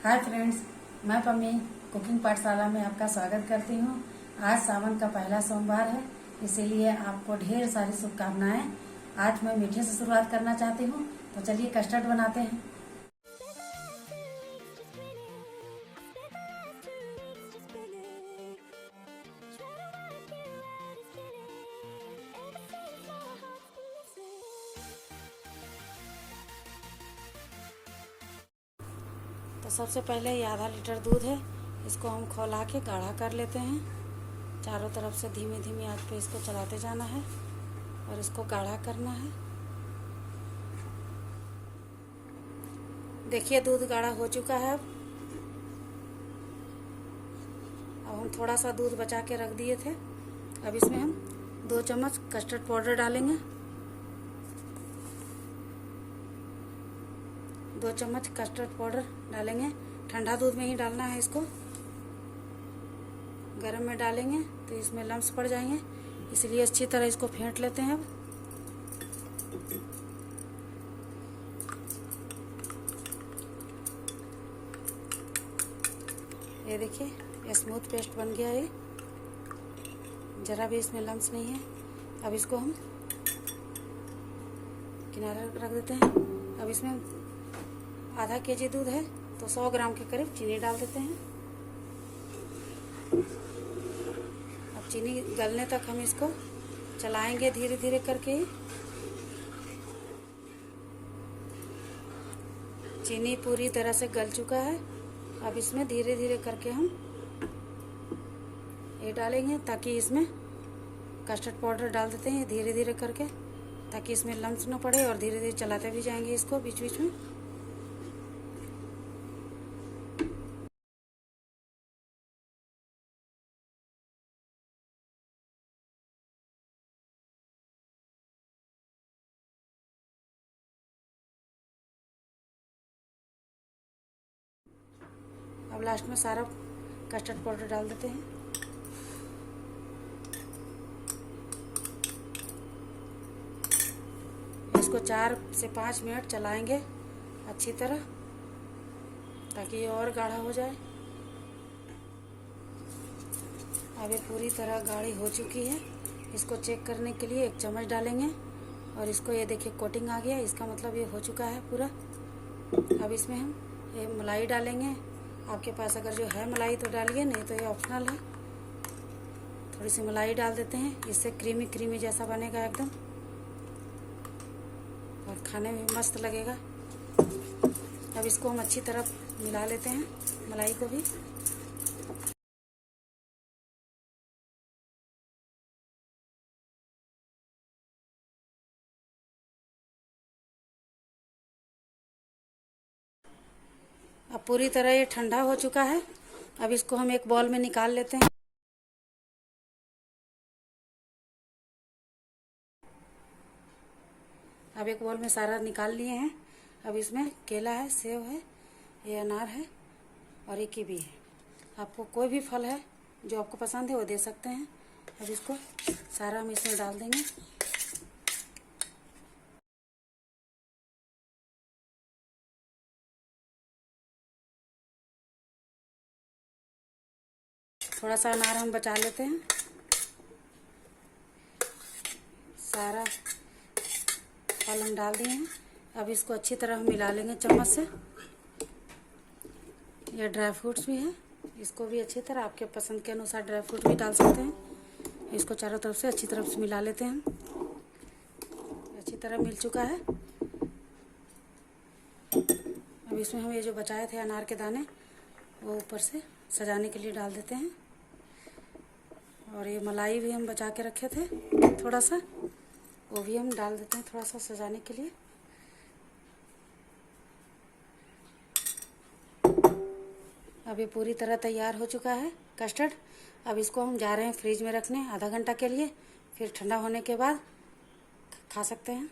Hi friends, मैं Pammi cooking पाठशाला में आपका स्वागत करती हूँ। आज सावन का पहला सोमवार है, इसीलिए आपको ढेर सारी शुभकामनाएं। आज मैं मीठे से शुरुआत करना चाहती हूँ, तो चलिए कस्टर्ड बनाते हैं। तो सबसे पहले ये आधा लीटर दूध है, इसको हम खौला के गाढ़ा कर लेते हैं। चारों तरफ से धीमी धीमी आंच पे इसको चलाते जाना है और इसको गाढ़ा करना है। देखिए दूध गाढ़ा हो चुका है। अब हम थोड़ा सा दूध बचा के रख दिए थे। अब इसमें हम 2 चम्मच कस्टर्ड पाउडर डालेंगे। 2 चम्मच कस्टर्ड पाउडर डालेंगे। ठंडा दूध में ही डालना है इसको, गर्म में डालेंगे तो इसमें लम्स पड़ जाएंगे, इसलिए अच्छी तरह इसको फेंट लेते हैं। अब ये देखिए, ये स्मूथ पेस्ट बन गया। ये जरा भी इसमें लम्स नहीं है। अब इसको हम किनारे रख देते हैं। अब इसमें आधा केजी दूध है तो 100 ग्राम के करीब चीनी डाल देते हैं। अब चीनी गलने तक हम इसको चलाएंगे धीरे धीरे करके। चीनी पूरी तरह से गल चुका है। अब इसमें धीरे धीरे करके हम ये डालेंगे, ताकि इसमें कस्टर्ड पाउडर डाल देते हैं धीरे धीरे करके, ताकि इसमें लम्स न पड़े, और धीरे धीरे चलाते भी जाएंगे इसको बीच बीच में। अब लास्ट में सारा कस्टर्ड पाउडर डाल देते हैं। इसको 4 से 5 मिनट चलाएंगे अच्छी तरह, ताकि ये और गाढ़ा हो जाए। अब ये पूरी तरह गाढ़ी हो चुकी है। इसको चेक करने के लिए 1 चम्मच डालेंगे और इसको ये देखिए कोटिंग आ गया, इसका मतलब ये हो चुका है पूरा। अब इसमें हम ये मलाई डालेंगे। आपके पास अगर जो है मलाई तो डालिए, नहीं तो ये ऑप्शनल है। थोड़ी सी मलाई डाल देते हैं, इससे क्रीमी क्रीमी जैसा बनेगा एकदम, और खाने में मस्त लगेगा। अब इसको हम अच्छी तरह मिला लेते हैं, मलाई को भी। अब पूरी तरह ये ठंडा हो चुका है। अब इसको हम एक बॉल में निकाल लेते हैं। अब एक बॉल में सारा निकाल लिए हैं। अब इसमें केला है, सेब है, ये अनार है और ये कीवी है। आपको कोई भी फल है जो आपको पसंद है वो दे सकते हैं। अब इसको सारा हम इसमें डाल देंगे। थोड़ा सा अनार हम बचा लेते हैं। सारा फल हम डाल दिए हैं। अब इसको अच्छी तरह हम मिला लेंगे चम्मच से। ये ड्राई फ्रूट्स भी हैं, इसको भी अच्छी तरह आपके पसंद के अनुसार ड्राई फ्रूट भी डाल सकते हैं। इसको चारों तरफ से अच्छी तरह से मिला लेते हैं। अच्छी तरह मिल चुका है। अब इसमें हम ये जो बचाए थे अनार के दाने, वो ऊपर से सजाने के लिए डाल देते हैं। और ये मलाई भी हम बचा के रखे थे थोड़ा सा, वो भी हम डाल देते हैं थोड़ा सा सजाने के लिए। अब ये पूरी तरह तैयार हो चुका है कस्टर्ड। अब इसको हम जा रहे हैं फ्रिज में रखने आधा घंटा के लिए, फिर ठंडा होने के बाद खा सकते हैं।